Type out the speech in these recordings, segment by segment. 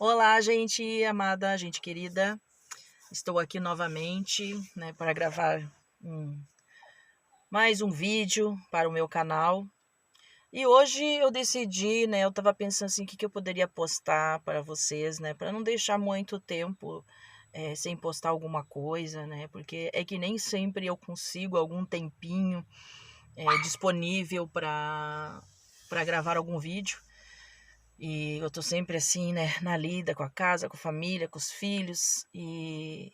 Olá, gente amada, gente querida. Estou aqui novamente, né, para gravar mais um vídeo para o meu canal. E hoje eu decidi, né, eu estava pensando assim, o que eu poderia postar para vocês, né, para não deixar muito tempo sem postar alguma coisa, né, porque é que nem sempre eu consigo algum tempinho disponível para gravar algum vídeo. E eu tô sempre assim, né, na lida com a casa, com a família, com os filhos, e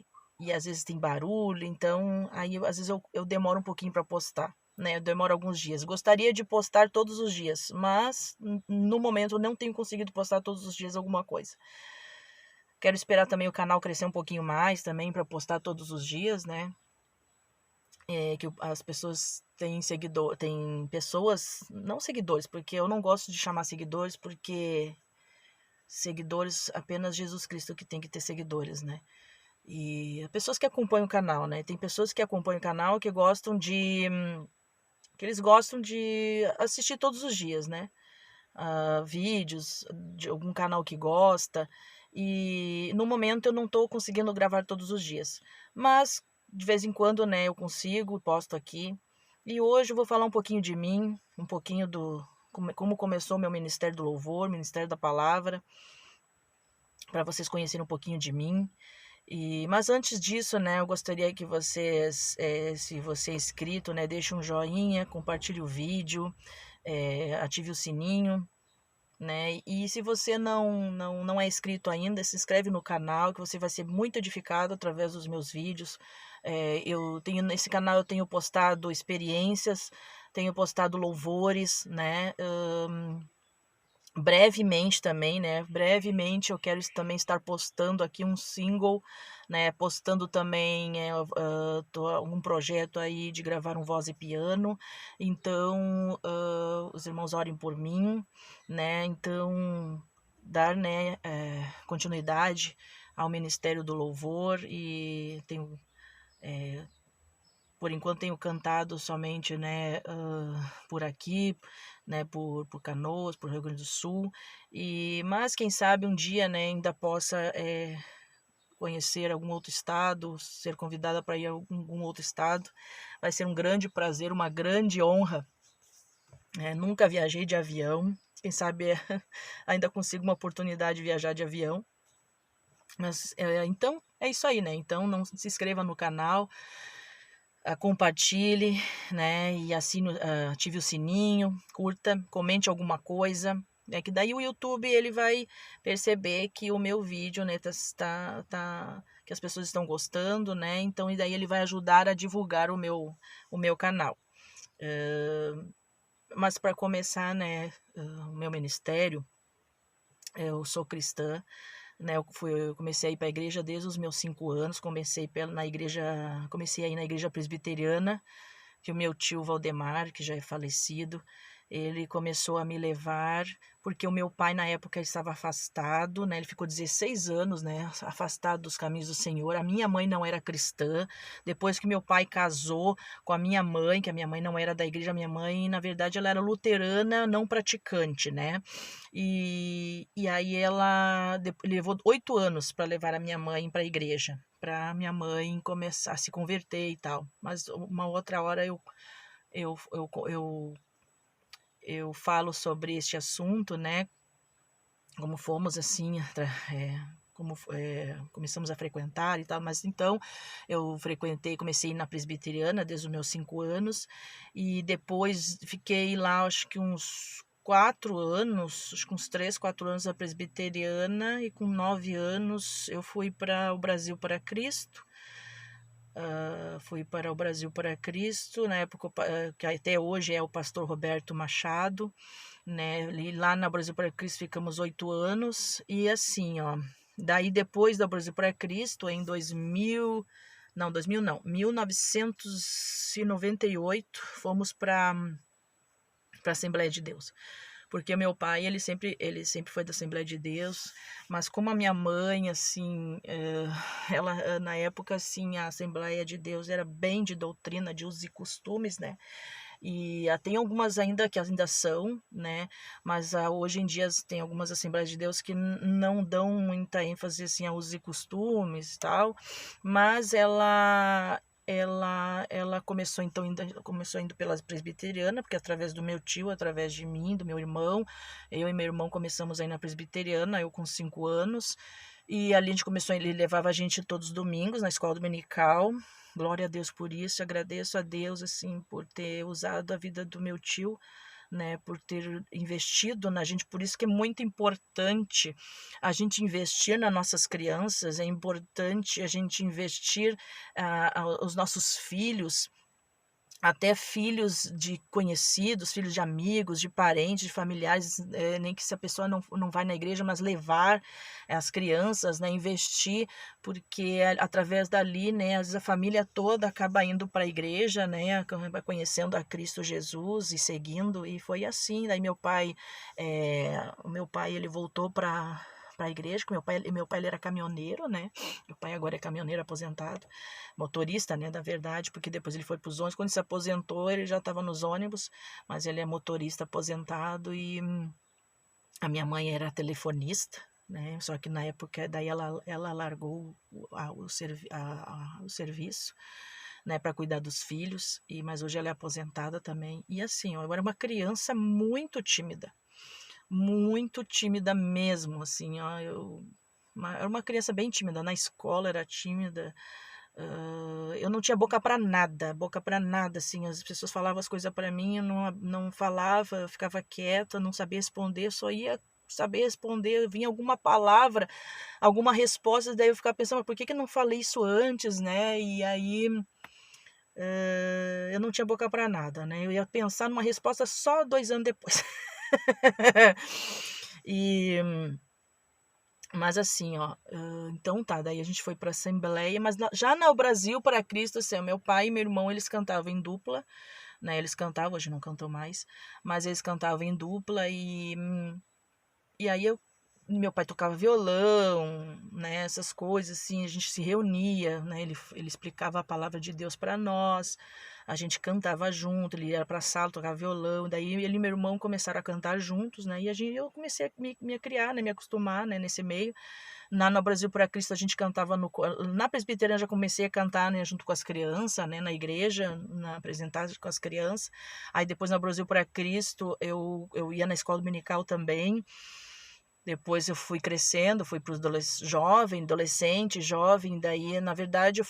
às vezes tem barulho, então aí às vezes eu demoro um pouquinho para postar, né? Eu demoro alguns dias. Gostaria de postar todos os dias, mas no momento eu não tenho conseguido postar todos os dias alguma coisa. Quero esperar também o canal crescer um pouquinho mais também para postar todos os dias, né? Que as pessoas têm seguidor, tem pessoas, não seguidores, porque eu não gosto de chamar seguidores, porque seguidores, apenas Jesus Cristo que tem que ter seguidores, né? E pessoas que acompanham o canal, né? Tem pessoas que acompanham o canal que eles gostam de assistir todos os dias, né? Vídeos de algum canal que gosta. E no momento eu não estou conseguindo gravar todos os dias. Mas de vez em quando, né, eu consigo, posto aqui. E hoje eu vou falar um pouquinho de mim, um pouquinho do como começou meu Ministério do Louvor, Ministério da Palavra, para vocês conhecerem um pouquinho de mim. Mas antes disso, né, eu gostaria que vocês, se você é inscrito, né, deixe um joinha, compartilhe o vídeo, ative o sininho, né? E se você não é inscrito ainda, se inscreve no canal, que você vai ser muito edificado através dos meus vídeos. Eu tenho nesse canal eu tenho postado experiências, tenho postado louvores, né? Brevemente também, né? Brevemente eu quero também estar postando aqui um single, né? Postando também algum projeto aí de gravar um voz e piano. Então, os irmãos orem por mim, né? Então, dar, né, continuidade ao Ministério do Louvor e tenho por enquanto tenho cantado somente, né, por aqui, né, por Canoas, por Rio Grande do Sul, mas quem sabe um dia, né, ainda possa conhecer algum outro estado, ser convidada para ir a algum outro estado. Vai ser um grande prazer, uma grande honra. Nunca viajei de avião, quem sabe ainda consigo uma oportunidade de viajar de avião. Mas então é isso aí, né? Então não se inscreva no canal, compartilhe, né? E ative o sininho, curta, comente alguma coisa. Que daí o YouTube ele vai perceber que o meu vídeo, né, que as pessoas estão gostando, né? Então, e daí ele vai ajudar a divulgar o meu canal. Mas para começar, né, o meu ministério, eu sou cristã, né? Eu comecei a ir para a igreja desde os meus 5 anos, comecei a ir na igreja presbiteriana, que o meu tio Valdemar, que já é falecido, ele começou a me levar, porque o meu pai na época estava afastado, né? Ele ficou 16 anos, né, afastado dos caminhos do Senhor. A minha mãe não era cristã. Depois que meu pai casou com a minha mãe, que a minha mãe não era da igreja, a minha mãe, na verdade, ela era luterana, não praticante, né? E aí ela levou 8 anos para levar a minha mãe para a igreja, para minha mãe começar a se converter e tal. Mas uma outra hora eu, eu, eu, eu falo sobre este assunto, né? Como fomos assim, começamos a frequentar e tal, mas então eu comecei na presbiteriana desde os meus 5 anos e depois fiquei lá acho que uns 4 anos, acho que uns 3, 4 anos na presbiteriana e com 9 anos eu fui para o Brasil para Cristo. Fui para o Brasil para Cristo, na época que até hoje é o pastor Roberto Machado, né? E lá na Brasil para Cristo ficamos 8 anos e assim, ó. Daí depois da Brasil para Cristo, em 2000 não, 1998, fomos para a Assembleia de Deus. Porque meu pai, ele sempre foi da Assembleia de Deus, mas como a minha mãe, assim, na época, assim, a Assembleia de Deus era bem de doutrina, de usos e costumes, né? E tem algumas ainda que ainda são, né? Mas hoje em dia tem algumas Assembleias de Deus que não dão muita ênfase assim, a usos e costumes e tal, mas ela começou indo pela presbiteriana, porque através do meu tio, através de mim, do meu irmão, eu e meu irmão começamos aí na presbiteriana, eu com 5 anos, e ali a gente começou, ele levava a gente todos os domingos na escola dominical. Glória a Deus por isso, agradeço a Deus assim por ter usado a vida do meu tio, né, por ter investido na gente, por isso que é muito importante a gente investir nas nossas crianças, é importante a gente investir os nossos filhos, até filhos de conhecidos, filhos de amigos, de parentes, de familiares, nem que se a pessoa não vai na igreja, mas levar as crianças, né, investir, porque através dali, né, às vezes a família toda acaba indo para a igreja, né, acaba conhecendo a Cristo Jesus e seguindo, e foi assim. Daí o meu pai ele voltou para a igreja, que meu pai ele era caminhoneiro, né? Meu pai agora é caminhoneiro aposentado, motorista, né, da verdade, porque depois ele foi para os ônibus. Quando ele se aposentou, ele já estava nos ônibus, mas ele é motorista aposentado. E a minha mãe era telefonista, né? Só que na época daí ela largou o serviço, né, para cuidar dos filhos. Mas hoje ela é aposentada também. E assim, eu era uma criança muito tímida mesmo, assim, ó, era uma criança bem tímida, na escola era tímida, eu não tinha boca para nada, assim, as pessoas falavam as coisas para mim, eu não falava, eu ficava quieta, não sabia responder, só ia saber responder, vinha alguma palavra, alguma resposta, daí eu ficava pensando, por que eu não falei isso antes, né? E aí eu não tinha boca para nada, né? Eu ia pensar numa resposta só 2 anos depois. E, mas assim, ó, então tá, daí a gente foi pra Assembleia, mas já no Brasil para Cristo, assim, meu pai e meu irmão, eles cantavam em dupla, né, eles cantavam, hoje não cantam mais, mas eles cantavam em dupla. E aí meu pai tocava violão, né, essas coisas assim, a gente se reunia, né, ele explicava a palavra de Deus para nós, a gente cantava junto, ele ia para a sala, tocava violão, daí ele e meu irmão começaram a cantar juntos, né, e eu comecei a me criar, né, me acostumar, né, nesse meio. No Brasil para Cristo a gente cantava na presbiteriana, já comecei a cantar, né, junto com as crianças, né, na igreja, apresentar com as crianças. Aí depois no Brasil para Cristo eu ia na escola dominical também. Depois eu fui crescendo, fui para os adolescente, jovem, daí, na verdade,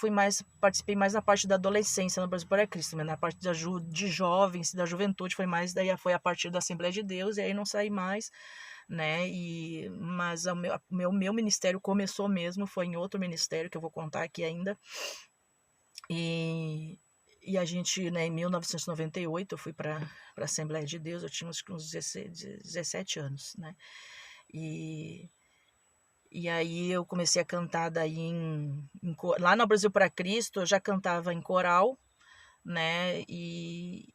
participei mais na parte da adolescência no Brasil para Cristo, mas na parte de jovens, da juventude, daí foi a partir da Assembleia de Deus, e aí não saí mais, né, mas o meu ministério começou mesmo, foi em outro ministério, que eu vou contar aqui ainda, e, e a gente, né, em 1998, eu fui para a Assembleia de Deus, eu tinha uns 17 anos, né, e, e aí eu comecei a cantar daí lá no Brasil para Cristo, eu já cantava em coral, né? E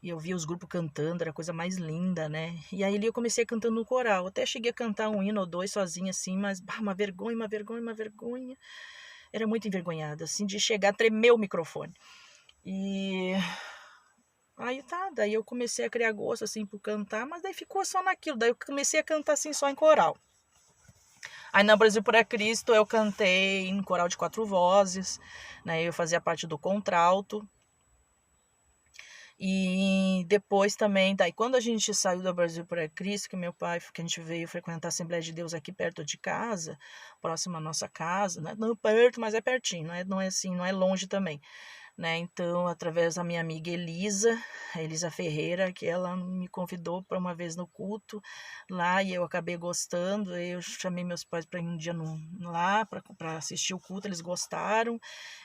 eu via os grupos cantando, era a coisa mais linda, né? E aí ali eu comecei cantando no coral. Até cheguei a cantar um hino ou dois sozinha, assim, mas uma vergonha, uma vergonha, uma vergonha. Era muito envergonhada, assim, de chegar a tremer o microfone. E aí tá, daí eu comecei a criar gosto, assim, por cantar, mas daí ficou só naquilo. Daí eu comecei a cantar, assim, só em coral. Aí no Brasil para Cristo eu cantei em coral de 4 vozes, né? Eu fazia parte do contralto. E depois também, daí quando a gente saiu do Brasil para Cristo, que a gente veio frequentar a Assembleia de Deus aqui perto de casa, próximo à nossa casa, né? Não perto, mas é pertinho, não é assim, não é longe também, né? Então, através da minha amiga Elisa Ferreira, que ela me convidou para uma vez no culto lá, e eu acabei gostando. Eu chamei meus pais para ir um dia lá para assistir o culto, eles gostaram.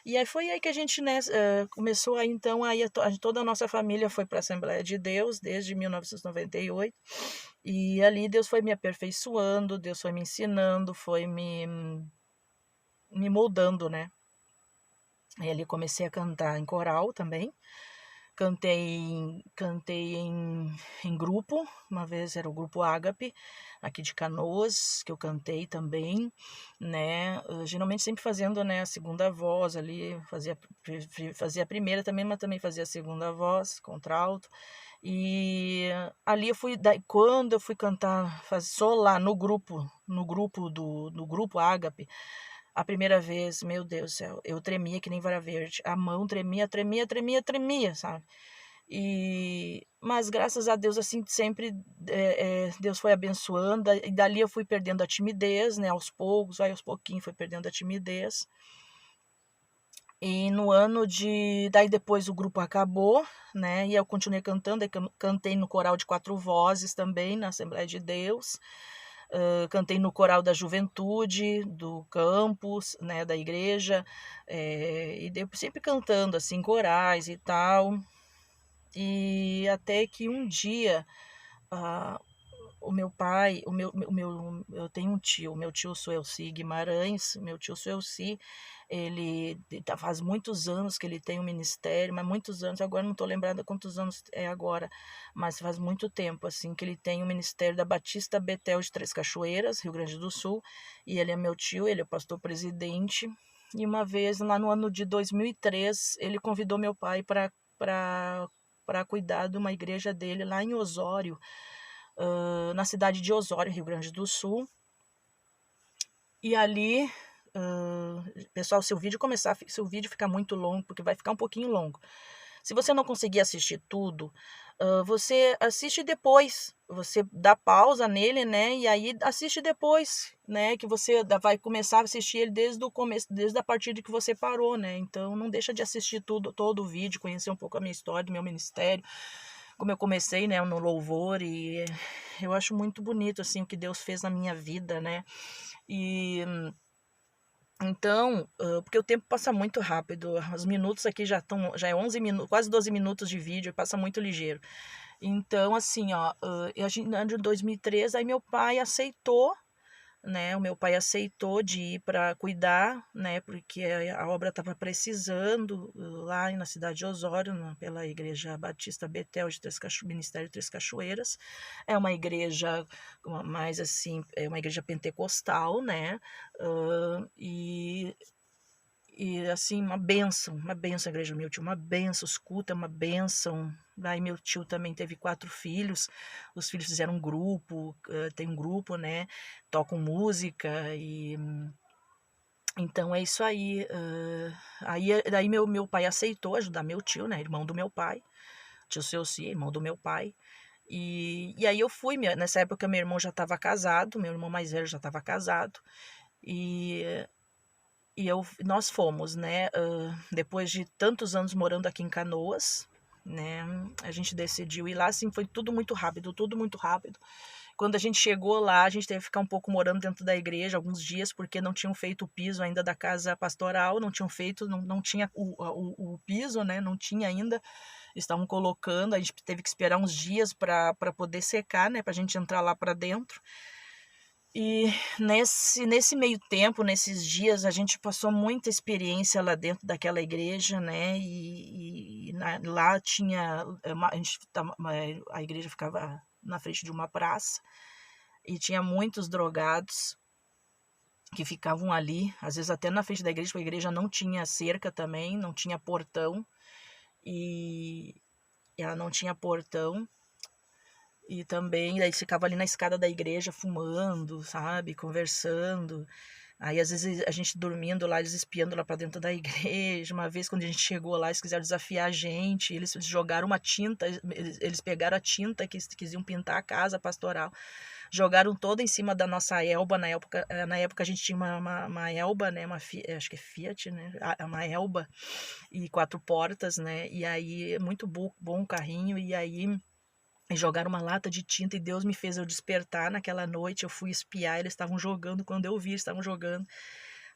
E aí foi aí que a gente, né, começou aí, então, aí toda a nossa família foi para a Assembleia de Deus desde 1998. E ali Deus foi me aperfeiçoando, Deus foi me ensinando, foi me moldando, né? Aí ali comecei a cantar em coral também, Cantei em grupo, uma vez era o grupo Ágape, aqui de Canoas, que eu cantei também, né? Geralmente sempre fazendo, né, a segunda voz ali, fazia a primeira também, mas também fazia a segunda voz, contralto. E ali eu fui, quando eu fui cantar, só lá no grupo Ágape, a primeira vez, meu Deus do céu, eu tremia que nem vara verde. A mão tremia, tremia, tremia, tremia, sabe? Mas graças a Deus, assim, sempre Deus foi abençoando. E dali eu fui perdendo a timidez, né? Aos poucos, aí aos pouquinhos fui perdendo a timidez. E no ano de... Daí depois o grupo acabou, né? E eu continuei cantando. Aí cantei no coral de 4 vozes também, na Assembleia de Deus. Cantei no coral da juventude, do campus, né, da igreja, e sempre cantando, assim, corais e tal. E até que um dia, ah, o meu pai, eu tenho um tio, meu tio Suelci Guimarães, meu tio Suelci, ele faz muitos anos que ele tem um ministério, mas muitos anos, agora não estou lembrada quantos anos é agora, mas faz muito tempo, assim, que ele tem o ministério da Batista Betel de Três Cachoeiras, Rio Grande do Sul, e ele é meu tio, ele é o pastor presidente, e uma vez, lá no ano de 2003, ele convidou meu pai para cuidar de uma igreja dele lá em Osório, na cidade de Osório, Rio Grande do Sul. E ali, pessoal, se o vídeo ficar muito longo, porque vai ficar um pouquinho longo. Se você não conseguir assistir tudo, você assiste depois. Você dá pausa nele, né? E aí assiste depois, né? Que você vai começar a assistir ele desde o começo, desde a partir de que você parou, né? Então não deixa de assistir todo o vídeo, conhecer um pouco a minha história, do meu ministério, como eu comecei, né, no louvor, e eu acho muito bonito, assim, o que Deus fez na minha vida, né, e então, porque o tempo passa muito rápido, os minutos aqui já é 11 minutos, quase 12 minutos de vídeo, passa muito ligeiro. Então, assim, ó, no ano de 2013, aí meu pai aceitou, né? O meu pai aceitou de ir para cuidar, né? Porque a obra estava precisando lá na cidade de Osório, pela Igreja Batista Betel de Ministério Três Cachoeiras. É uma igreja mais assim, é uma igreja pentecostal, né? E assim, uma benção a igreja do meu tio, uma benção, os cultos é uma benção. Aí meu tio também teve 4 filhos, os filhos fizeram um grupo, tem um grupo, né, tocam música e... Então é isso aí. Daí meu pai aceitou ajudar meu tio, né, irmão do meu pai, tio Celci, irmão do meu pai. E aí eu fui, nessa época meu irmão já estava casado, meu irmão mais velho já estava casado, e nós fomos, né? Depois de tantos anos morando aqui em Canoas, né? A gente decidiu ir lá, assim, foi tudo muito rápido, tudo muito rápido. Quando a gente chegou lá, a gente teve que ficar um pouco morando dentro da igreja, alguns dias, porque não tinham feito o piso ainda da casa pastoral, não tinham feito, não tinha o piso, né? Não tinha ainda, estavam colocando, a gente teve que esperar uns dias para poder secar, né? Para a gente entrar lá para dentro. E nesse meio tempo, nesses dias, a gente passou muita experiência lá dentro daquela igreja, né? Lá tinha, a igreja ficava na frente de uma praça e tinha muitos drogados que ficavam ali, às vezes até na frente da igreja, porque a igreja não tinha cerca também, não tinha portão, e ela não tinha portão. E também, daí ficava ali na escada da igreja fumando, sabe, conversando. Aí às vezes a gente dormindo lá, eles espiando lá para dentro da igreja. Uma vez quando a gente chegou lá, eles quiseram desafiar a gente, eles jogaram uma tinta, eles pegaram a tinta que quisiam pintar a casa pastoral, jogaram toda em cima da nossa Elba. Na época a gente tinha uma Elba, né, acho que é Fiat, né, uma Elba e 4 portas, né, e aí muito bom o carrinho, e aí jogaram uma lata de tinta e Deus me fez eu despertar naquela noite. Eu fui espiar, eles estavam jogando. Quando eu vi, eles estavam jogando.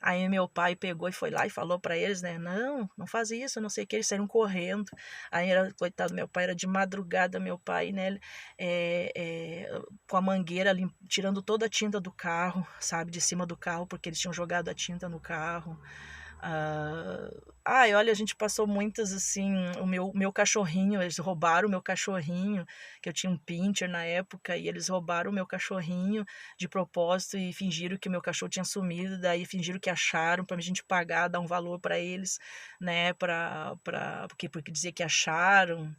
Aí meu pai pegou e foi lá e falou para eles, né? Não faz isso, não sei o que. Eles saíram correndo. Aí, coitado, meu pai era de madrugada, meu pai, né? Com a mangueira ali, tirando toda a tinta do carro, sabe? De cima do carro, porque eles tinham jogado a tinta no carro. Olha, a gente passou muitas, assim, o meu cachorrinho, eles roubaram o meu cachorrinho, que eu tinha um pincher na época, e eles roubaram o meu cachorrinho de propósito e fingiram que o meu cachorro tinha sumido, daí fingiram que acharam pra gente pagar, dar um valor pra eles, né, porque dizer que acharam,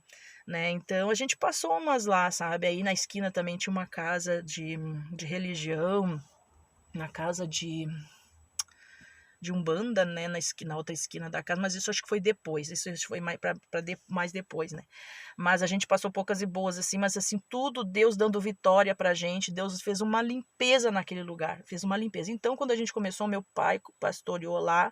né, então a gente passou umas lá, sabe, aí na esquina também tinha uma casa de religião, na casa de Umbanda, né, na outra esquina da casa, mas isso acho que foi depois, isso foi mais depois, né. Mas a gente passou poucas e boas, assim, mas assim, tudo Deus dando vitória pra gente, Deus fez uma limpeza naquele lugar, fez uma limpeza. Então, quando a gente começou, meu pai pastoreou lá,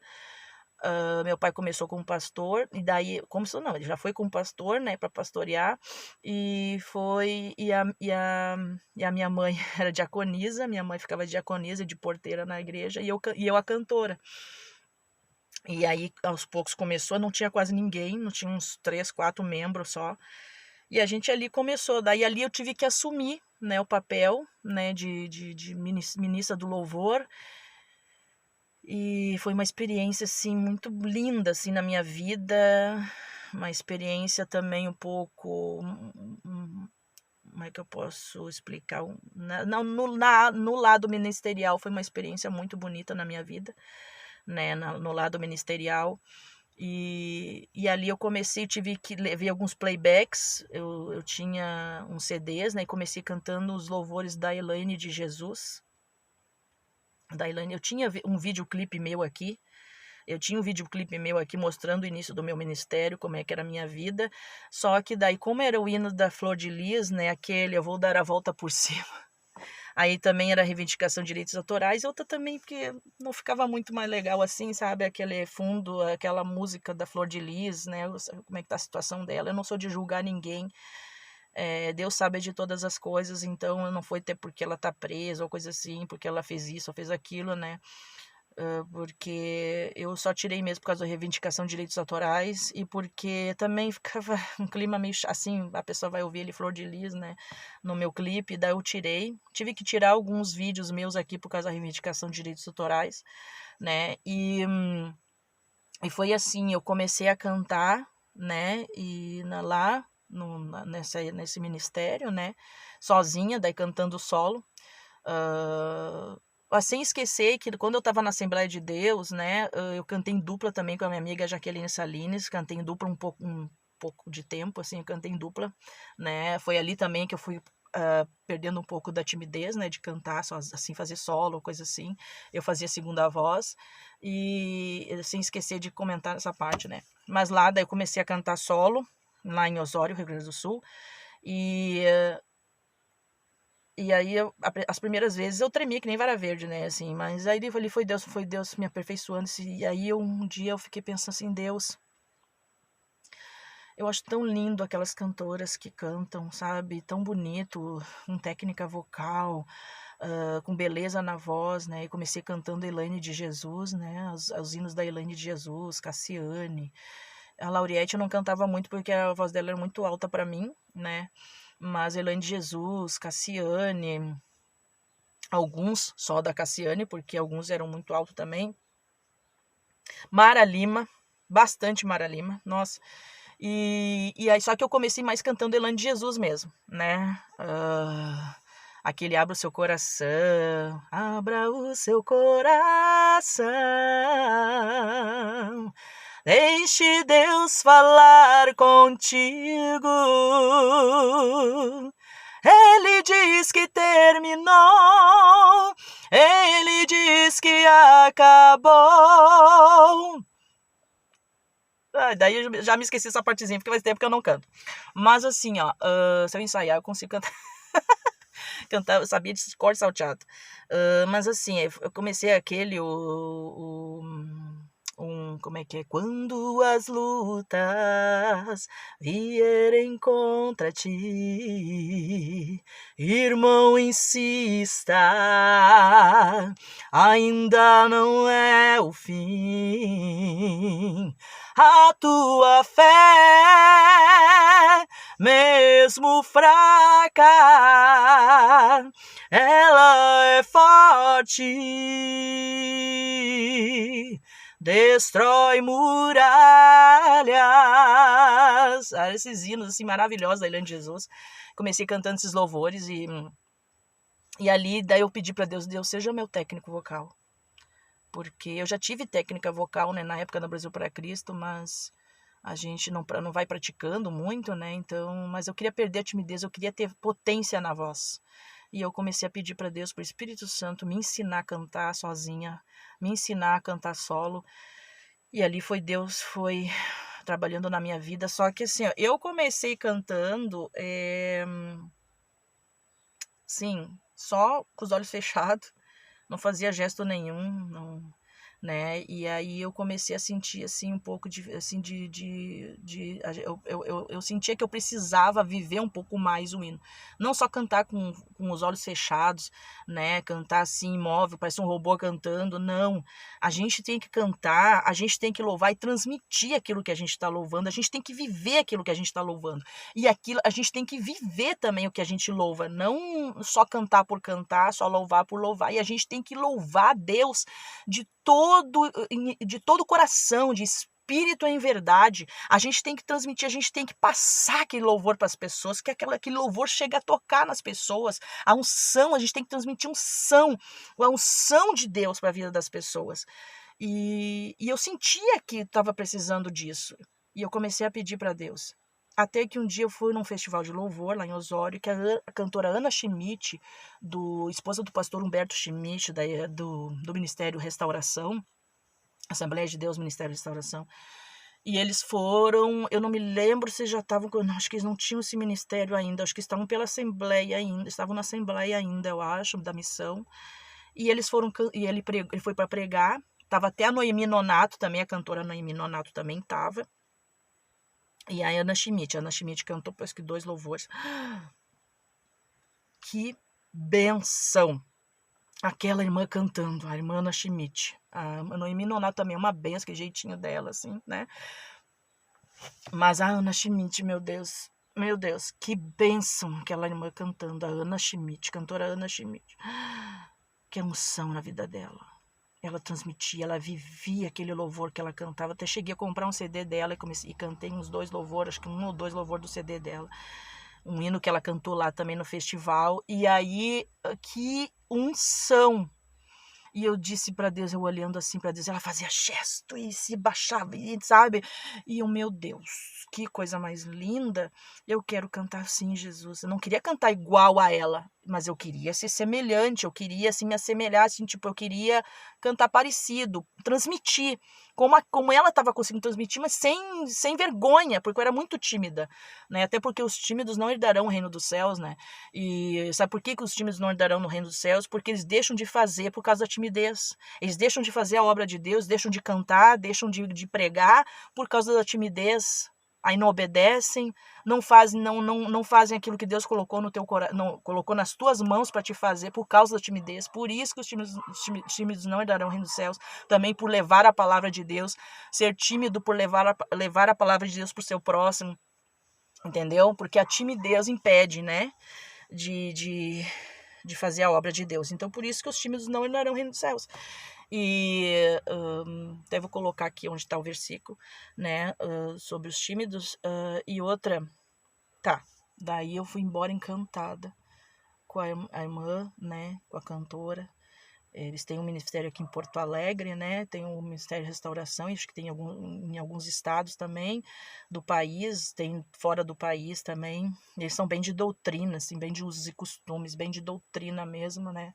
meu pai começou como pastor, e daí, começou não, ele já foi como pastor, né, para pastorear, e a minha mãe era diaconisa, minha mãe ficava de diaconisa, de porteira na igreja, e eu a cantora. E aí, aos poucos começou, não tinha quase ninguém, não tinha uns 3, 4 membros só. E a gente ali começou. Daí ali eu tive que assumir, né, o papel, né, de ministra do louvor. E foi uma experiência, assim, muito linda, assim, na minha vida. Uma experiência também um pouco... Como é que eu posso explicar? No lado ministerial foi uma experiência muito bonita na minha vida, né, no lado ministerial. E ali eu comecei, tive que ver alguns playbacks, eu tinha uns CDs, né, e comecei cantando os louvores da Elaine de Jesus. Da Elaine, eu tinha um videoclipe meu aqui, mostrando o início do meu ministério, como é que era a minha vida, só que daí, como era o hino da Flor de Lis, né, aquele Eu Vou Dar a Volta por Cima, aí também era reivindicação de direitos autorais, outra também porque não ficava muito mais legal assim, sabe, aquele fundo, aquela música da Flor de Lis, né, como é que tá a situação dela, eu não sou de julgar ninguém, Deus sabe de todas as coisas, então não foi até porque ela tá presa ou coisa assim, porque ela fez isso ou fez aquilo, né, porque eu só tirei mesmo por causa da reivindicação de direitos autorais e porque também ficava um clima meio assim, a pessoa vai ouvir ele Flor de Lis, né, no meu clipe, daí eu tive que tirar alguns vídeos meus aqui por causa da reivindicação de direitos autorais, né, e foi assim, eu comecei a cantar, né, e lá nesse ministério, né, sozinha, daí cantando solo, sem esquecer que quando eu estava na Assembleia de Deus, né, eu cantei em dupla também com a minha amiga Jaqueline Salines, cantei em dupla um pouco de tempo, assim, eu cantei em dupla, né, foi ali também que eu fui perdendo um pouco da timidez, né, de cantar, só, assim, fazer solo, coisa assim, eu fazia segunda voz, e sem esquecer de comentar essa parte, né, mas lá daí eu comecei a cantar solo, lá em Osório, Rio Grande do Sul, e aí, as primeiras vezes eu tremi que nem vara verde, né, assim, mas aí ali foi Deus me aperfeiçoando, e aí um dia eu fiquei pensando assim, Deus, eu acho tão lindo aquelas cantoras que cantam, sabe, tão bonito, com técnica vocal, com beleza na voz, né, e comecei cantando Elaine de Jesus, né, os hinos da Elaine de Jesus, Cassiane, a Lauriette eu não cantava muito porque a voz dela era muito alta para mim, né, mas Elaine de Jesus, Cassiane, alguns só da Cassiane, porque alguns eram muito altos também. Mara Lima, bastante Mara Lima, nossa. E aí, só que eu comecei mais cantando Elaine de Jesus mesmo, né? Aquele Abra o Seu Coração, abra o seu coração, deixe Deus falar contigo. Ele diz que terminou, ele diz que acabou. Daí eu já me esqueci essa partezinha, porque faz tempo que eu não canto. Mas assim, ó, se eu ensaiar, eu consigo cantar. Cantar, eu sabia de cor salteado. Mas assim, eu comecei aquele, como é que é? Quando as lutas vierem contra ti, irmão, insista, ainda não é o fim. A tua fé, mesmo fraca, ela é forte. destrói muralhas. Esses hinos assim maravilhosos da Ilha de Jesus. Comecei cantando esses louvores e ali daí eu pedi para Deus, Deus, seja meu técnico vocal. Porque eu já tive técnica vocal, né, na época do Brasil para Cristo, mas a gente não vai praticando muito, né? Então, mas eu queria perder a timidez, eu queria ter potência na voz. E eu comecei a pedir para Deus, para o Espírito Santo, me ensinar a cantar sozinha, me ensinar a cantar solo. E ali Deus foi trabalhando na minha vida. Só que assim, ó, eu comecei cantando, sim, só com os olhos fechados, não fazia gesto nenhum, não, né? E aí eu comecei a sentir assim um pouco eu sentia que eu precisava viver um pouco mais o hino, não só cantar com os olhos fechados, né? Cantar assim imóvel, parece um robô cantando, não. A gente tem que cantar, a gente tem que louvar e transmitir aquilo que a gente está louvando, a gente tem que viver aquilo que a gente está louvando e aquilo a gente tem que viver também o que a gente louva, não só cantar por cantar, só louvar por louvar. E a gente tem que louvar a Deus de todo o coração, de espírito em verdade. A gente tem que transmitir, a gente tem que passar aquele louvor para as pessoas, que aquele louvor chega a tocar nas pessoas. A unção, a gente tem que transmitir a unção de Deus para a vida das pessoas. E eu sentia que estava precisando disso. E eu comecei a pedir para Deus. Até que um dia eu fui num festival de louvor lá em Osório, que a cantora Ana Schmidt, esposa do pastor Humberto Schmidt, do Ministério Restauração, Assembleia de Deus, Ministério Restauração, e eles foram, eu não me lembro se já estavam, acho que eles não tinham esse ministério ainda, acho que estavam pela Assembleia ainda, estavam na Assembleia ainda, eu acho, da missão, e eles foram, e ele foi para pregar, tava até a Noemi Nonato também, a cantora Noemi Nonato também tava, e a Ana Schmidt cantou, parece que 2 louvores. Que benção! Aquela irmã cantando, a irmã Ana Schmidt. A Noemi Nonato também é uma benção, que jeitinho dela, assim, né? Mas a Ana Schmidt, meu Deus, que benção aquela irmã cantando, a Ana Schmidt, cantora Ana Schmidt. Que emoção na vida dela. Ela transmitia, ela vivia aquele louvor que ela cantava. Até cheguei a comprar um CD dela e cantei uns 2 louvores, acho que 1 ou 2 louvores do CD dela. Um hino que ela cantou lá também no festival. E aí, que unção! E eu disse para Deus, eu olhando assim para Deus, ela fazia gesto e se baixava, e, sabe? E o meu Deus, que coisa mais linda. Eu quero cantar assim, Jesus. Eu não queria cantar igual a ela, mas eu queria ser semelhante, eu queria assim me assemelhar, assim, tipo, eu queria cantar parecido, transmitir, como ela estava conseguindo transmitir, mas sem vergonha, porque eu era muito tímida, né? Até porque os tímidos não herdarão o reino dos céus, né? E sabe por que os tímidos não herdarão no reino dos céus? Porque eles deixam de fazer por causa da timidez. Eles deixam de fazer a obra de Deus, deixam de cantar, deixam de pregar por causa da timidez. Aí não obedecem, não fazem aquilo que Deus colocou no teu colocou nas tuas mãos para te fazer por causa da timidez. Por isso que os tímidos não herdarão o reino dos céus. Também por levar a palavra de Deus, ser tímido por levar a palavra de Deus para o seu próximo, entendeu? Porque a timidez impede, né, de fazer a obra de Deus. Então, por isso que os tímidos não herdarão o reino dos céus. E até vou colocar aqui onde está o versículo, né, sobre os tímidos. E outra, tá, daí eu fui embora encantada com a irmã, né, com a cantora. Eles têm um ministério aqui em Porto Alegre, né? Tem o Ministério de Restauração, acho que tem em alguns estados também do país, tem fora do país também. Eles são bem de doutrina, assim, bem de usos e costumes, bem de doutrina mesmo, né?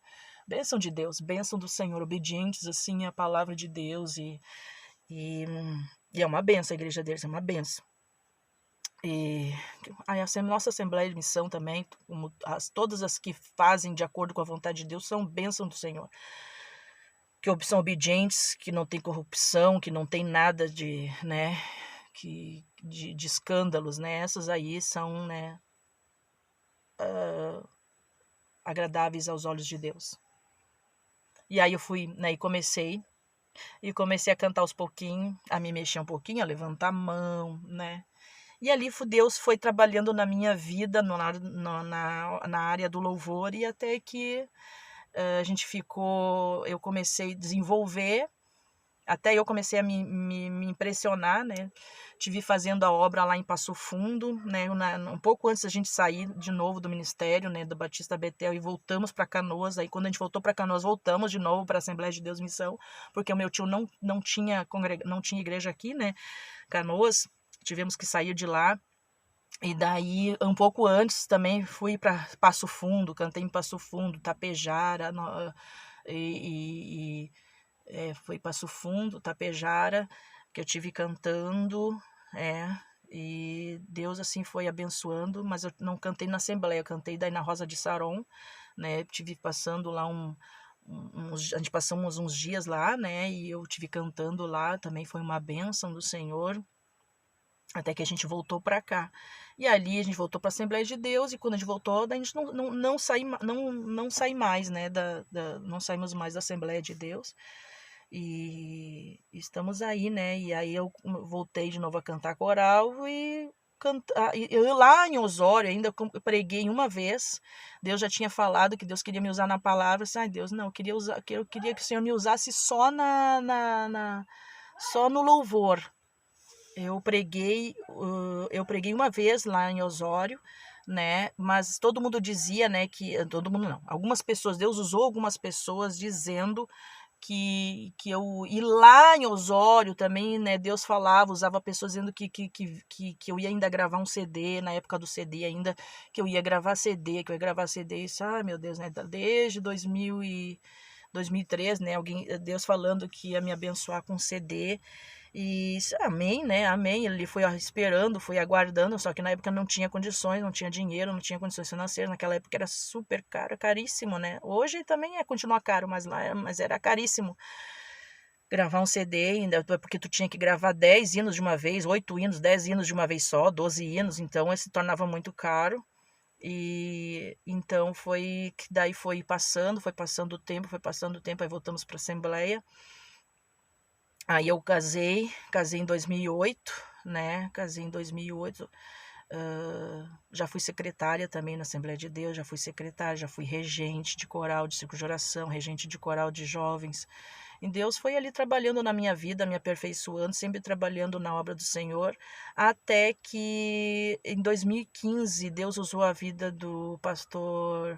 Bênção de Deus, bênção do Senhor, obedientes, assim, à palavra de Deus. E é uma bênção, a igreja deles é uma bênção. E a nossa Assembleia de Missão também, todas as que fazem de acordo com a vontade de Deus, são bênção do Senhor. Que são obedientes, que não tem corrupção, que não tem nada de, né, de escândalos, né? Essas aí são, né, agradáveis aos olhos de Deus. E aí eu fui, né, e comecei a cantar aos pouquinhos, a me mexer um pouquinho, a levantar a mão, né? E ali Deus foi trabalhando na minha vida, na área do louvor, e até que eu comecei a desenvolver até eu comecei a me impressionar, né? Tive fazendo a obra lá em Passo Fundo, né? Um pouco antes da gente sair de novo do ministério, né? Do Batista Betel, e voltamos para Canoas. Aí quando a gente voltou para Canoas, voltamos de novo para a Assembleia de Deus Missão, porque o meu tio não tinha igreja aqui, né? Canoas, tivemos que sair de lá. E daí, um pouco antes, também fui para Passo Fundo, cantei em Passo Fundo, Tapejara, foi Passo Fundo, Tapejara, que eu tive cantando, e Deus assim foi abençoando, mas eu não cantei na Assembleia, eu cantei daí na Rosa de Saron, né? Tive passando lá a gente passamos uns dias lá, né? E eu tive cantando lá, também foi uma bênção do Senhor. Até que a gente voltou para cá. E ali a gente voltou para a Assembleia de Deus, e quando a gente voltou, daí a gente não sai mais, né? Não saímos mais da Assembleia de Deus. E estamos aí, né? E aí eu voltei de novo a cantar coral e cantar. Eu lá em Osório ainda preguei uma vez. Deus já tinha falado que Deus queria me usar na palavra. Assim, ai, Deus, não, eu queria que o Senhor me usasse só só no louvor. Eu preguei uma vez lá em Osório, né? Mas todo mundo dizia, né, que todo mundo não. Algumas pessoas, Deus usou algumas pessoas dizendo que eu e lá em Osório também, né, Deus falava, usava pessoas dizendo que eu ia ainda gravar um CD, na época do CD ainda, que eu ia gravar CD, que eu ia gravar CD, isso, ai meu Deus, né, desde 2003, né, Deus falando que ia me abençoar com CD. E amém, né? Amém. Ele foi esperando, foi aguardando, só que na época não tinha condições, não tinha dinheiro, não tinha condições financeiras. Naquela época era super caro, caríssimo, né? Hoje também continua caro, mas era caríssimo gravar um CD, ainda porque tu tinha que gravar 10 hinos de uma vez, 8 hinos, 10 hinos de uma vez só, 12 hinos, então se tornava muito caro. E então foi que daí foi passando o tempo, aí voltamos para a Assembleia. Aí eu casei em 2008, né? Casei em 2008. Já fui secretária também na Assembleia de Deus, já fui secretária, já fui regente de coral de círculo de oração, regente de coral de jovens. E Deus foi ali trabalhando na minha vida, me aperfeiçoando, sempre trabalhando na obra do Senhor, até que em 2015 Deus usou a vida do pastor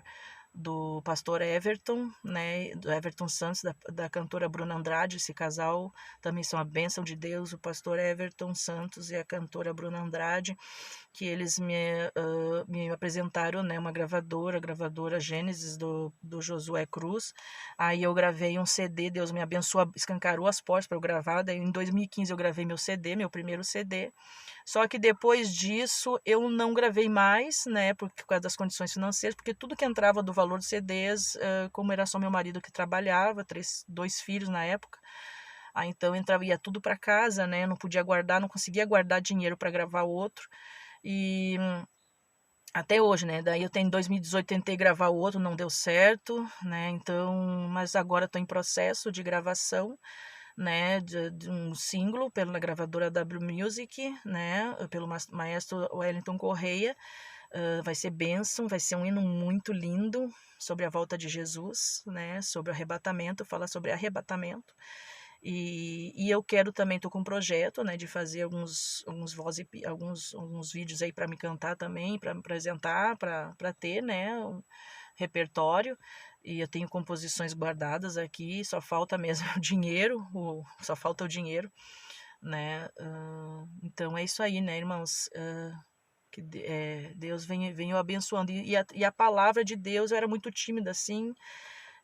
Everton, né, do Everton Santos, da cantora Bruna Andrade. Esse casal também são a bênção de Deus, o pastor Everton Santos e a cantora Bruna Andrade, que eles me apresentaram, né, uma gravadora, a gravadora Gênesis do Josué Cruz. Aí eu gravei um CD, Deus me abençoou, escancarou as portas para eu gravar. Daí em 2015 eu gravei meu CD, meu primeiro CD. Só que depois disso eu não gravei mais, né, por causa das condições financeiras, porque tudo que entrava do valor dos CDs, como era só meu marido que trabalhava, 2 filhos na época, aí então ia tudo para casa, né, não podia guardar, não conseguia guardar dinheiro para gravar outro. E até hoje, né? Daí eu em 2018 tentei gravar o outro, não deu certo, né? Então, mas agora estou em processo de gravação, né? De um single pela gravadora W Music, né? Pelo maestro Wellington Correia. Vai ser bênção, vai ser um hino muito lindo sobre a volta de Jesus, né? Sobre o arrebatamento, fala sobre arrebatamento. E eu quero também, estou com um projeto, né, de fazer alguns vídeos aí para me cantar também, para me apresentar, para ter, né, um repertório. E eu tenho composições guardadas aqui, só falta mesmo o dinheiro, só falta o dinheiro, né. Então é isso aí, né, irmãos. Que Deus venha abençoando. E a palavra de Deus, eu era muito tímida assim.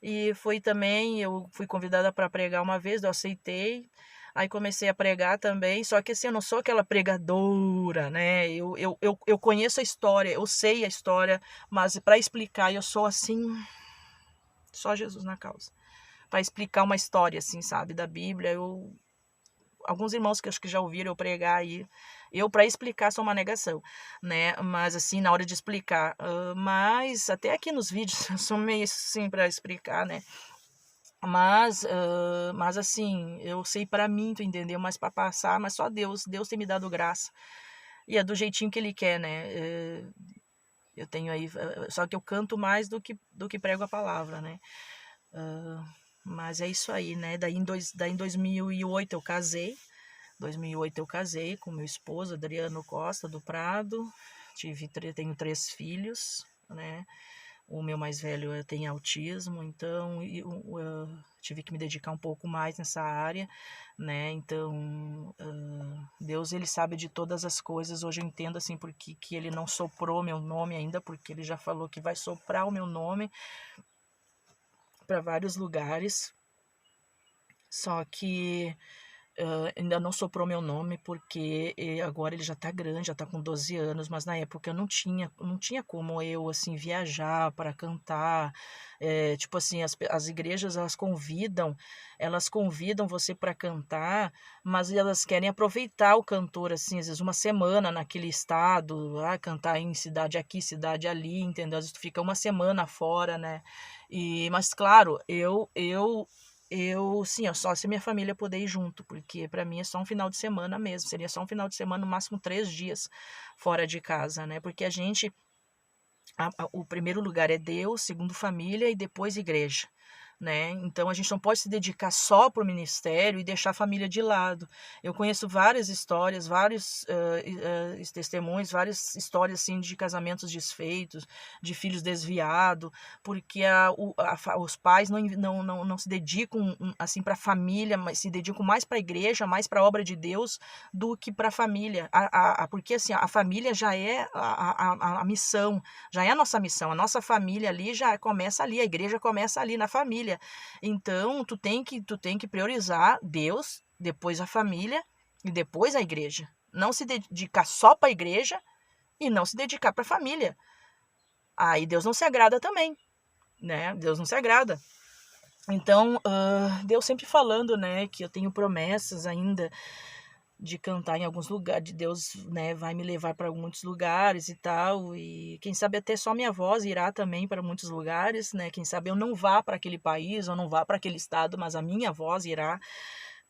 E foi também, eu fui convidada para pregar uma vez, eu aceitei. Aí comecei a pregar também, só que assim, eu não sou aquela pregadora, né? Eu conheço a história, eu sei a história, mas para explicar eu sou assim, só Jesus na causa. Para explicar uma história assim, sabe, da Bíblia, alguns irmãos que acho que já ouviram eu pregar aí, eu para explicar sou uma negação, né? Mas assim, na hora de explicar, mas até aqui nos vídeos eu sou meio assim para explicar, né? Mas assim, eu sei para mim, tu entendeu? Mas para passar, mas só Deus tem me dado graça. E é do jeitinho que Ele quer, né? Eu tenho aí, só que eu canto mais do que prego a palavra, né? Mas é isso aí, né? Daí em 2008 eu casei. 2008 eu casei com meu esposo, Adriano Costa do Prado. Tenho 3 filhos, né? O meu mais velho tem autismo, então eu tive que me dedicar um pouco mais nessa área, né? Então, Deus, ele sabe de todas as coisas. Hoje eu entendo, assim, porque que ele não soprou meu nome ainda, porque ele já falou que vai soprar o meu nome para vários lugares. Só que ainda não soprou meu nome, porque agora ele já está grande, já está com 12 anos, mas na época eu não tinha como eu, assim, viajar para cantar. Tipo assim, as igrejas, elas convidam você para cantar, mas elas querem aproveitar o cantor, assim, às vezes uma semana naquele estado, cantar em cidade aqui, cidade ali, entendeu? Às vezes tu fica uma semana fora, né? Mas claro, sim, só se minha família puder ir junto, porque para mim é só um final de semana mesmo, seria só um final de semana, no máximo 3 dias fora de casa, né? Porque o primeiro lugar é Deus, segundo família e depois igreja, né? Então a gente não pode se dedicar só para o ministério e deixar a família de lado. Eu conheço várias histórias, vários testemunhos, várias histórias assim de casamentos desfeitos, de filhos desviados, porque os pais não se dedicam assim para a família, mas se dedicam mais para a igreja, mais para a obra de Deus do que para a família. Porque assim, a família já é a missão, já é a nossa família ali já começa ali, a igreja começa ali na família. Então, tu tem que priorizar Deus, depois a família e depois a igreja. Não se dedicar só para a igreja e não se dedicar para a família. Aí Deus não se agrada também, né? Deus não se agrada. Então, Deus sempre falando, né, que eu tenho promessas ainda de cantar em alguns lugares, de Deus, né, vai me levar para muitos lugares e tal, e quem sabe até só minha voz irá também para muitos lugares, né, quem sabe eu não vá para aquele país, ou não vá para aquele estado, mas a minha voz irá,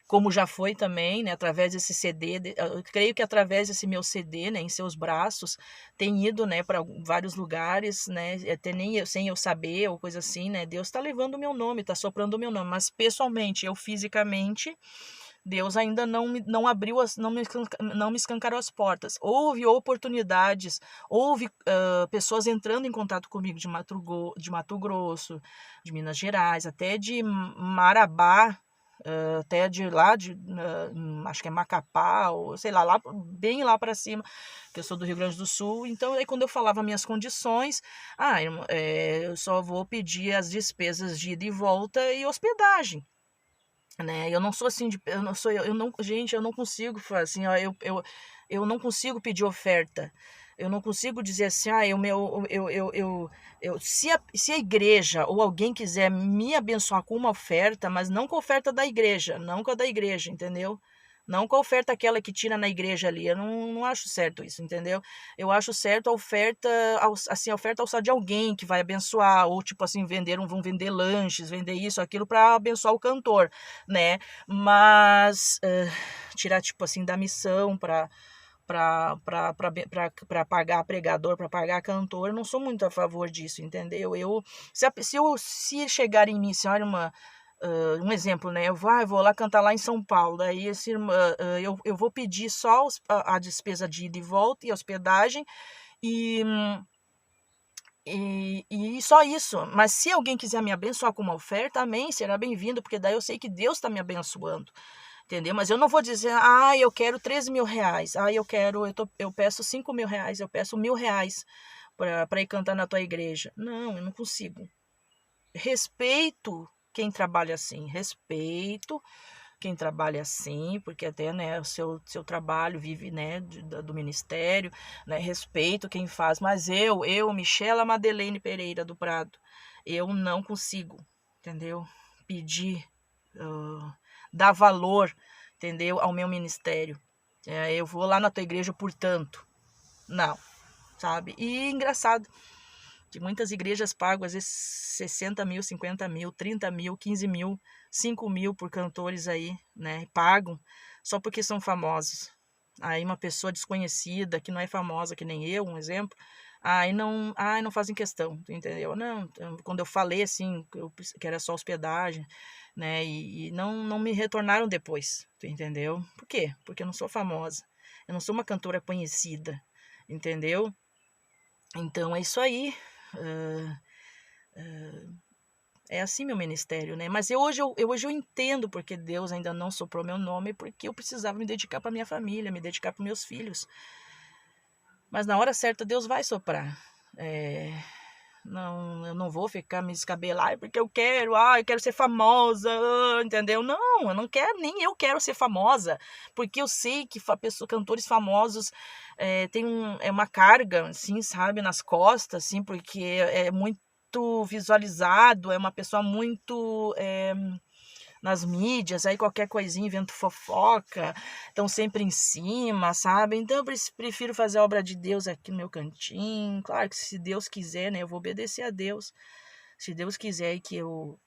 como já foi também, né, através desse CD, eu creio que através desse meu CD, né, em seus braços, tem ido, né, para vários lugares, né, até nem eu, sem eu saber, ou coisa assim, né, Deus está levando o meu nome, está soprando o meu nome, mas pessoalmente, eu fisicamente, Deus ainda não abriu, não me escancarou as portas. Houve oportunidades, houve pessoas entrando em contato comigo de Mato Grosso, de Minas Gerais, até de Marabá, até de lá, acho que é Macapá, ou sei lá, bem lá para cima, que eu sou do Rio Grande do Sul. Então, aí quando eu falava minhas condições, eu só vou pedir as despesas de ida e volta e hospedagem, né? Eu não sou assim eu não sou eu não, gente, eu não consigo fazer assim, ó, eu não consigo pedir oferta. Eu não consigo dizer assim, o meu se a igreja ou alguém quiser me abençoar com uma oferta, mas não com a oferta da igreja, não com a da igreja, entendeu? Não com a oferta aquela que tira na igreja ali. Eu não acho certo isso, entendeu? Eu acho certo a oferta, assim, a oferta alçada de alguém que vai abençoar, ou tipo assim, vão vender lanches, vender isso, aquilo para abençoar o cantor, né? Mas tirar, tipo assim, da missão para pagar pregador, para pagar cantor, eu não sou muito a favor disso, entendeu? Se chegar em mim, se olha um exemplo, né? Eu vou lá cantar lá em São Paulo, daí eu vou pedir só a despesa de ida e volta e hospedagem e, e só isso. Mas se alguém quiser me abençoar com uma oferta, amém, será bem-vindo, porque daí eu sei que Deus está me abençoando. Entendeu? Mas eu não vou dizer, eu quero 13 mil reais, eu peço 5 mil reais, eu peço 1.000 reais para ir cantar na tua igreja. Não, eu não consigo. Respeito quem trabalha assim, respeito quem trabalha assim, porque até, né, o seu trabalho vive, né, do ministério, né, respeito quem faz, mas Michela Madeleine Pereira do Prado, eu não consigo, entendeu? Pedir, dar valor, entendeu, ao meu ministério. Eu vou lá na tua igreja, portanto, não, sabe? E engraçado, que muitas igrejas pagam às vezes 60 mil, 50 mil, 30 mil, 15 mil, 5 mil por cantores aí, né? Pagam só porque são famosos. Aí uma pessoa desconhecida, que não é famosa, que nem eu, um exemplo, não fazem questão, tu entendeu? Não, quando eu falei assim, que era só hospedagem, né, e não me retornaram depois, tu entendeu? Por quê? Porque eu não sou famosa, eu não sou uma cantora conhecida, entendeu? Então é isso aí, é assim meu ministério, né? Mas hoje eu entendo porque Deus ainda não soprou meu nome, porque eu precisava me dedicar para minha família, me dedicar para meus filhos. Mas na hora certa Deus vai soprar. Não, eu não vou ficar me descabelar porque eu quero ser famosa, entendeu? Não, eu não quero, nem eu quero ser famosa, porque eu sei que cantores famosos tem uma carga, assim, sabe, nas costas, assim, porque é muito visualizado, é uma pessoa muito nas mídias, aí qualquer coisinha invento fofoca, estão sempre em cima, sabe? Então eu prefiro fazer a obra de Deus aqui no meu cantinho. Claro que se Deus quiser, né, eu vou obedecer a Deus. Se Deus quiser que eu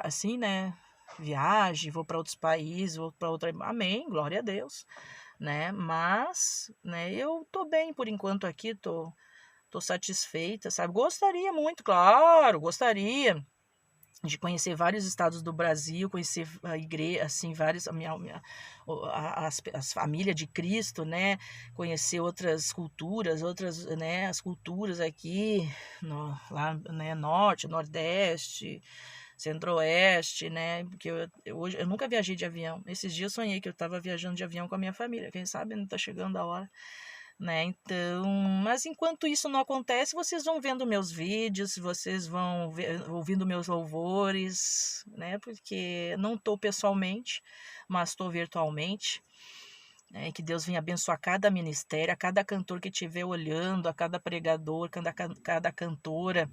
assim, né, viaje, vou para outros países, vou para outra, amém, glória a Deus, né? Mas, né, eu tô bem por enquanto aqui, tô satisfeita, sabe? Gostaria muito, claro, gostaria de conhecer vários estados do Brasil, conhecer a igreja, assim, vários, as famílias de Cristo, né? Conhecer outras culturas, né? As culturas aqui, lá, né? Norte, Nordeste, Centro-Oeste, né? Porque hoje eu nunca viajei de avião. Esses dias eu sonhei que eu estava viajando de avião com a minha família. Quem sabe não está chegando a hora, né? Então, mas enquanto isso não acontece, vocês vão vendo meus vídeos, vocês vão ouvindo meus louvores, né? Porque não estou pessoalmente, mas estou virtualmente. Né? Que Deus venha abençoar cada ministério, a cada cantor que estiver olhando, a cada pregador, cada cantora,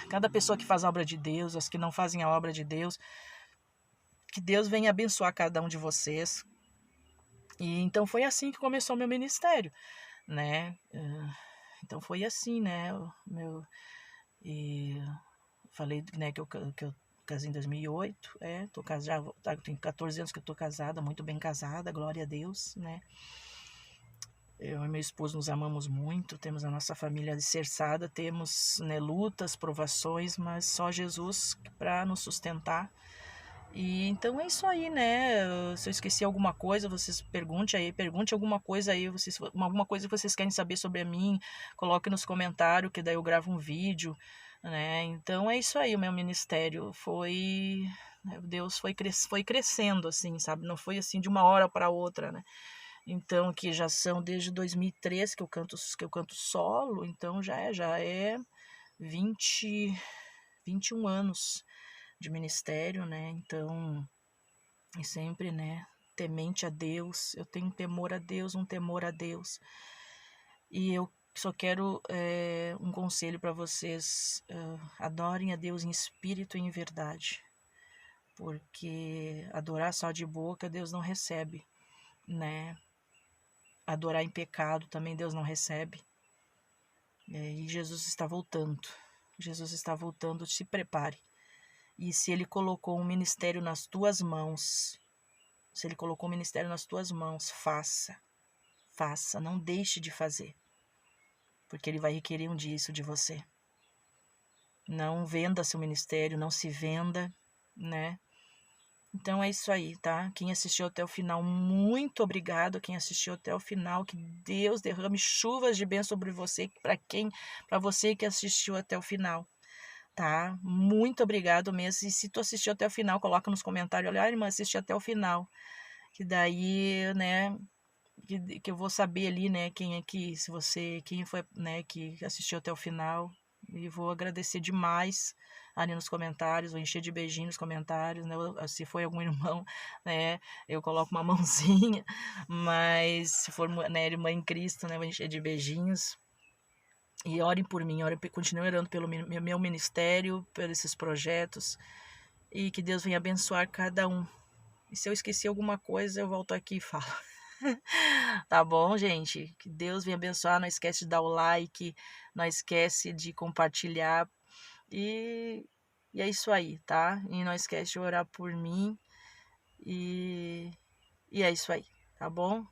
cada pessoa que faz a obra de Deus, as que não fazem a obra de Deus. Que Deus venha abençoar cada um de vocês. E então foi assim que começou o meu ministério, né? Então foi assim, né? E falei, né, que eu casei em 2008, tô casada, tenho 14 anos que eu tô casada, muito bem casada, glória a Deus, né? Eu e meu esposo nos amamos muito, temos a nossa família alicerçada, temos, né, lutas, provações, mas só Jesus para nos sustentar. E então é isso aí, né? Se eu esqueci alguma coisa, vocês pergunte alguma coisa aí, alguma coisa que vocês querem saber sobre mim, coloque nos comentários, que daí eu gravo um vídeo, né? Então é isso aí, o meu ministério Deus foi crescendo assim, sabe? Não foi assim de uma hora para outra, né? Então que já são desde 2003 que eu canto solo, então já é 20 21 anos de ministério, né? Então, e sempre, né, temente a Deus. Eu tenho um temor a Deus, um temor a Deus. E eu só quero um conselho para vocês: adorem a Deus em espírito e em verdade, porque adorar só de boca Deus não recebe, né? Adorar em pecado também Deus não recebe. E Jesus está voltando. Jesus está voltando, se prepare. E se Ele colocou um ministério nas tuas mãos, se Ele colocou um ministério nas tuas mãos, faça, não deixe de fazer, porque Ele vai requerer um dia isso de você. Não venda seu ministério, não se venda, né? Então é isso aí, tá? Quem assistiu até o final, muito obrigado. Quem assistiu até o final, que Deus derrame chuvas de bênção sobre você, para você que assistiu até o final. Tá? Muito obrigado mesmo. E se tu assistiu até o final, coloca nos comentários, olha, irmã, assisti até o final. Que daí, né, que eu vou saber ali, né, quem foi, né, que assistiu até o final. E vou agradecer demais ali nos comentários, vou encher de beijinhos nos comentários, né? Se foi algum irmão, né, eu coloco uma mãozinha, mas se for, né, irmã em Cristo, né, vou encher de beijinhos. E orem por mim, continuem orando pelo meu ministério, por esses projetos, e que Deus venha abençoar cada um. E se eu esqueci alguma coisa, eu volto aqui e falo. Tá bom, gente? Que Deus venha abençoar. Não esquece de dar o like, não esquece de compartilhar. E, e é isso aí, tá? E não esquece de orar por mim. E é isso aí, tá bom?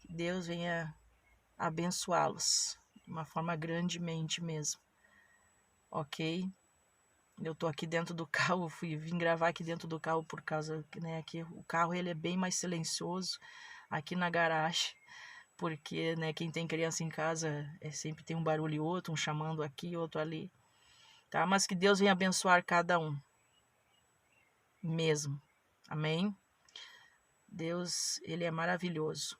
Que Deus venha abençoá-los de uma forma grandemente mesmo, ok? Eu tô aqui dentro do carro, vim gravar aqui dentro do carro por causa que, né, aqui o carro ele é bem mais silencioso aqui na garagem, porque, né, quem tem criança em casa sempre tem um barulho e outro, um chamando aqui, outro ali, tá? Mas que Deus venha abençoar cada um, mesmo, amém? Deus, ele é maravilhoso,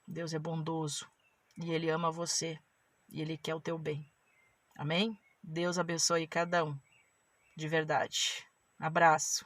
Deus é bondoso, e ele ama você, e ele quer o teu bem, amém? Deus abençoe cada um, de verdade. Abraço.